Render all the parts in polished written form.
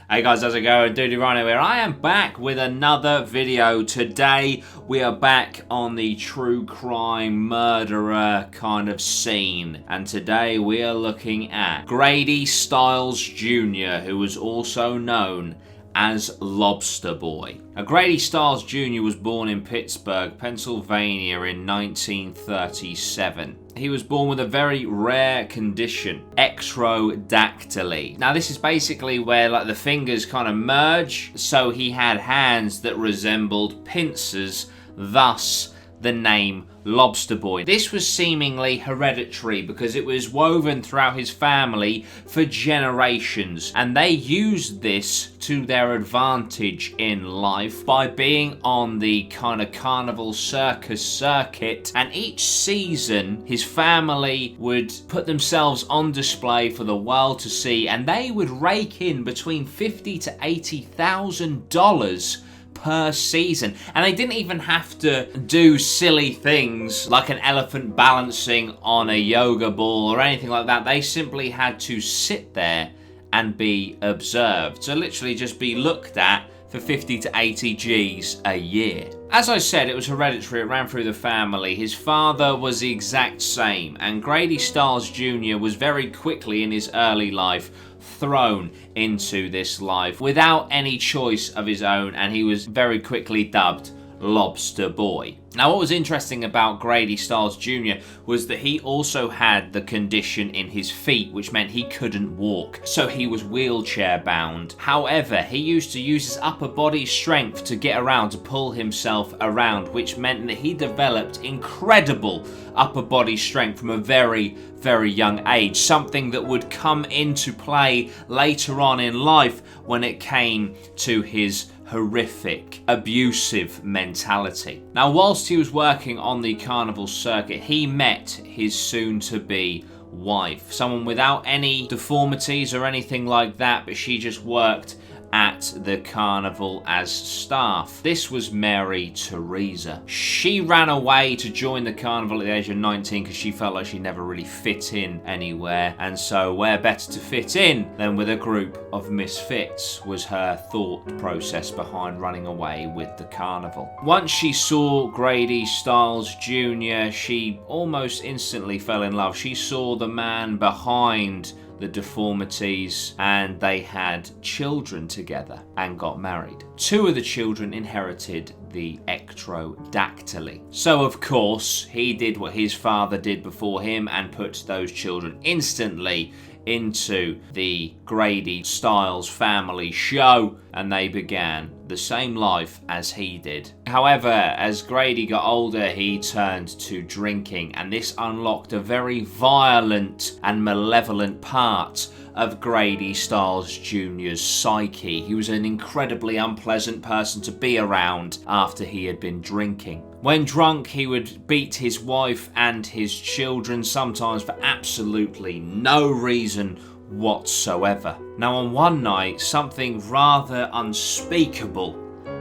Hey guys, how's it going? Dudey Rhino here. I am back with another video. Today we are back on the true crime murderer kind of scene. And today we are looking at Grady Stiles Jr., who was also known as Lobster Boy. Now, Grady Stiles Jr. was born in Pittsburgh, Pennsylvania in 1937. He was born with a very rare condition, ectrodactyly. Now this is basically where like the fingers kind of merge, so he had hands that resembled pincers, thus the name Lobster Boy. This was seemingly hereditary because it was woven throughout his family for generations, and they used this to their advantage in life by being on the kind of carnival circus circuit, and each season his family would put themselves on display for the world to see, and they would rake in between $50,000 to $80,000 per season. And they didn't even have to do silly things like an elephant balancing on a yoga ball or anything like that. They simply had to sit there and be observed. So literally just be looked at for 50 to 80 G's a year. As I said, it was hereditary, it ran through the family. His father was the exact same, and Grady Stiles Jr. was very quickly in his early life thrown into this life without any choice of his own, and he was very quickly dubbed Lobster Boy. Now, what was interesting about Grady Stiles Jr. was that he also had the condition in his feet, which meant he couldn't walk, so he was wheelchair bound. However, he used to use his upper body strength to get around, to pull himself around, which meant that he developed incredible upper body strength from a very, very young age, something that would come into play later on in life when it came to his horrific, abusive mentality. Now, whilst he was working on the carnival circuit, he met his soon-to-be wife, someone without any deformities or anything like that, but she just worked at the carnival as staff. This was Mary Teresa. She ran away to join the carnival at the age of 19 because she felt like she never really fit in anywhere, and so where better to fit in than with a group of misfits was her thought process behind running away with the carnival. Once she saw Grady Stiles Jr., she almost instantly fell in love. She saw the man behind the deformities, and they had children together and got married. Two of the children inherited the ectrodactyly. So of course he did what his father did before him and put those children instantly into the Grady Stiles family show, and they began the same life as he did. However, as Grady got older, he turned to drinking, and this unlocked a very violent and malevolent part of Grady Stiles Jr.'s psyche. He was an incredibly unpleasant person to be around after he had been drinking. When drunk, he would beat his wife and his children, sometimes for absolutely no reason whatsoever. Now, on one night, something rather unspeakable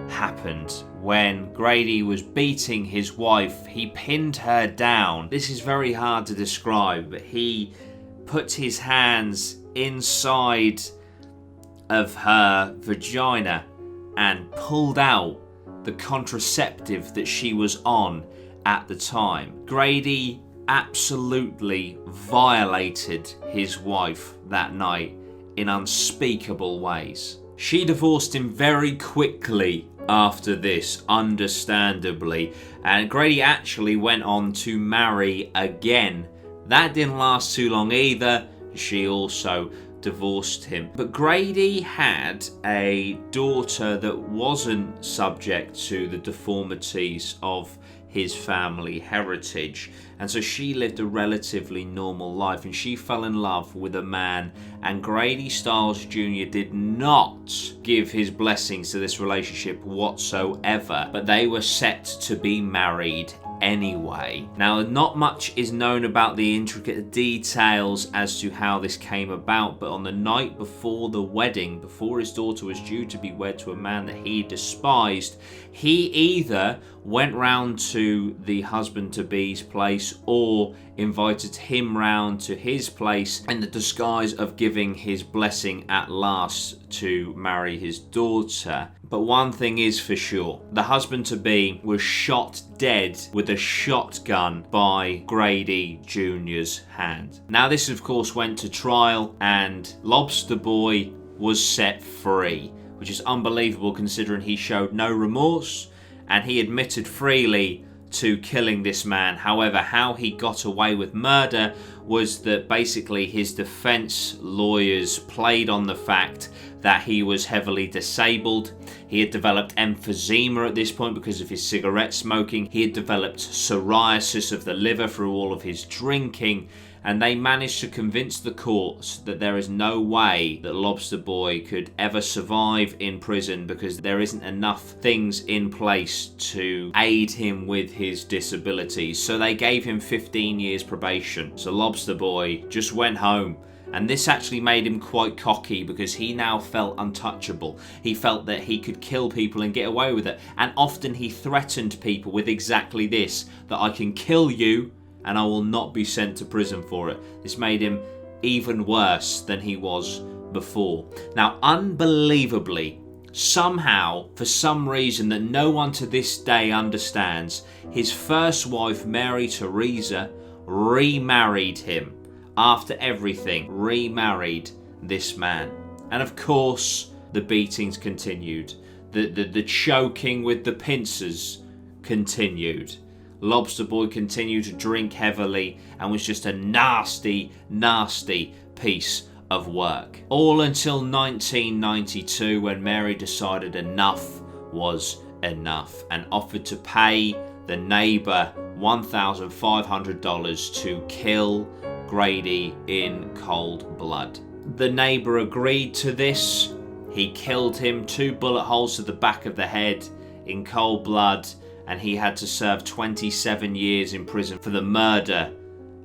happened. When Grady was beating his wife, he pinned her down. This is very hard to describe, but he put his hands inside of her vagina and pulled out the contraceptive that she was on at the time. Grady absolutely violated his wife that night in unspeakable ways. She divorced him very quickly after this, understandably, and Grady actually went on to marry again. That didn't last too long either. She also divorced him. But Grady had a daughter that wasn't subject to the deformities of his family heritage, and so she lived a relatively normal life, and she fell in love with a man, and Grady Stiles Jr. did not give his blessings to this relationship whatsoever, but they were set to be married anyway. Now, not much is known about the intricate details as to how this came about, but on the night before the wedding, before his daughter was due to be wed to a man that he despised, he either went round to the husband-to-be's place or invited him round to his place in the disguise of giving his blessing at last to marry his daughter. But one thing is for sure, the husband-to-be was shot dead with a shotgun by Grady Jr.'s hand. Now this of course went to trial and Lobster Boy was set free, which is unbelievable considering he showed no remorse and he admitted freely to killing this man. However, how he got away with murder was that basically his defense lawyers played on the fact that he was heavily disabled. He had developed emphysema at this point because of his cigarette smoking. He had developed psoriasis of the liver through all of his drinking. And they managed to convince the courts that there is no way that Lobster Boy could ever survive in prison because there isn't enough things in place to aid him with his disabilities. So they gave him 15 years probation. So Lobster Boy just went home. And this actually made him quite cocky because he now felt untouchable. He felt that he could kill people and get away with it. And often he threatened people with exactly this, that I can kill you and I will not be sent to prison for it. This made him even worse than he was before. Now, unbelievably, somehow, for some reason that no one to this day understands, his first wife, Mary Teresa, remarried him. After everything, remarried this man. And of course, the beatings continued. The choking with the pincers continued. Lobster Boy continued to drink heavily and was just a nasty, nasty piece of work. All until 1992 when Mary decided enough was enough and offered to pay the neighbour $1,500 to kill Grady in cold blood. The neighbour agreed to this. He killed him, 2 bullet holes to the back of the head in cold blood, and he had to serve 27 years in prison for the murder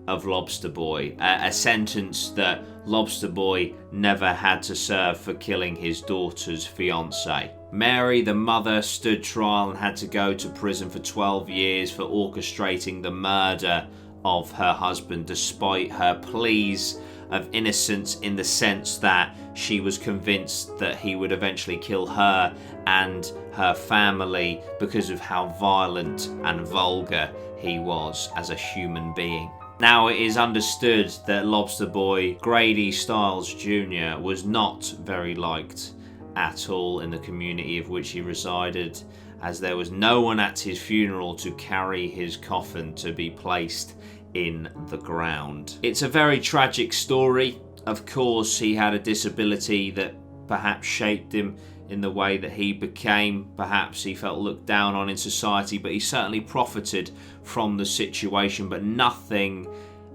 of Lobster Boy, a sentence that Lobster Boy never had to serve for killing his daughter's fiancé. Mary, the mother, stood trial and had to go to prison for 12 years for orchestrating the murder of her husband, despite her pleas of innocence in the sense that she was convinced that he would eventually kill her and her family because of how violent and vulgar he was as a human being. Now it is understood that Lobster Boy, Grady Stiles Jr., was not very liked at all in the community of which he resided, as there was no one at his funeral to carry his coffin to be placed in the ground. It's a very tragic story. Of course, he had a disability that perhaps shaped him in the way that he became. Perhaps he felt looked down on in society, but he certainly profited from the situation. But nothing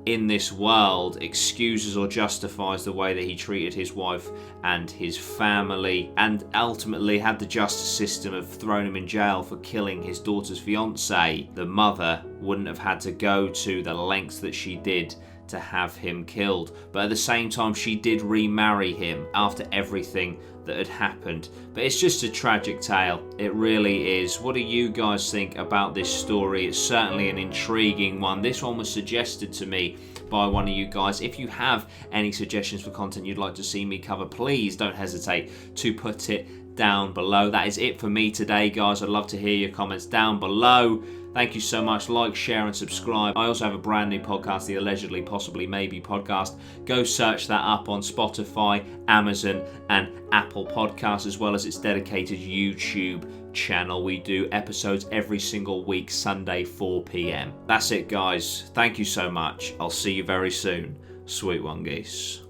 in this world excuses or justifies the way that he treated his wife and his family, and ultimately had the justice system have thrown him in jail for killing his daughter's fiancé, the mother wouldn't have had to go to the lengths that she did to have him killed. But at the same time, she did remarry him after everything that had happened. But it's just a tragic tale. It really is. What do you guys think about this story? It's certainly an intriguing one. This one was suggested to me by one of you guys. If you have any suggestions for content you'd like to see me cover, please don't hesitate to put it down below. That is it for me today, guys. I'd love to hear your comments down below. Thank you so much. Like, share, and subscribe. I also have a brand new podcast, the Allegedly Possibly Maybe podcast. Go search that up on Spotify, Amazon, and Apple Podcasts, as well as its dedicated YouTube channel. We do episodes every single week, Sunday, 4 p.m. That's it, guys. Thank you so much. I'll see you very soon. Sweet one, geese.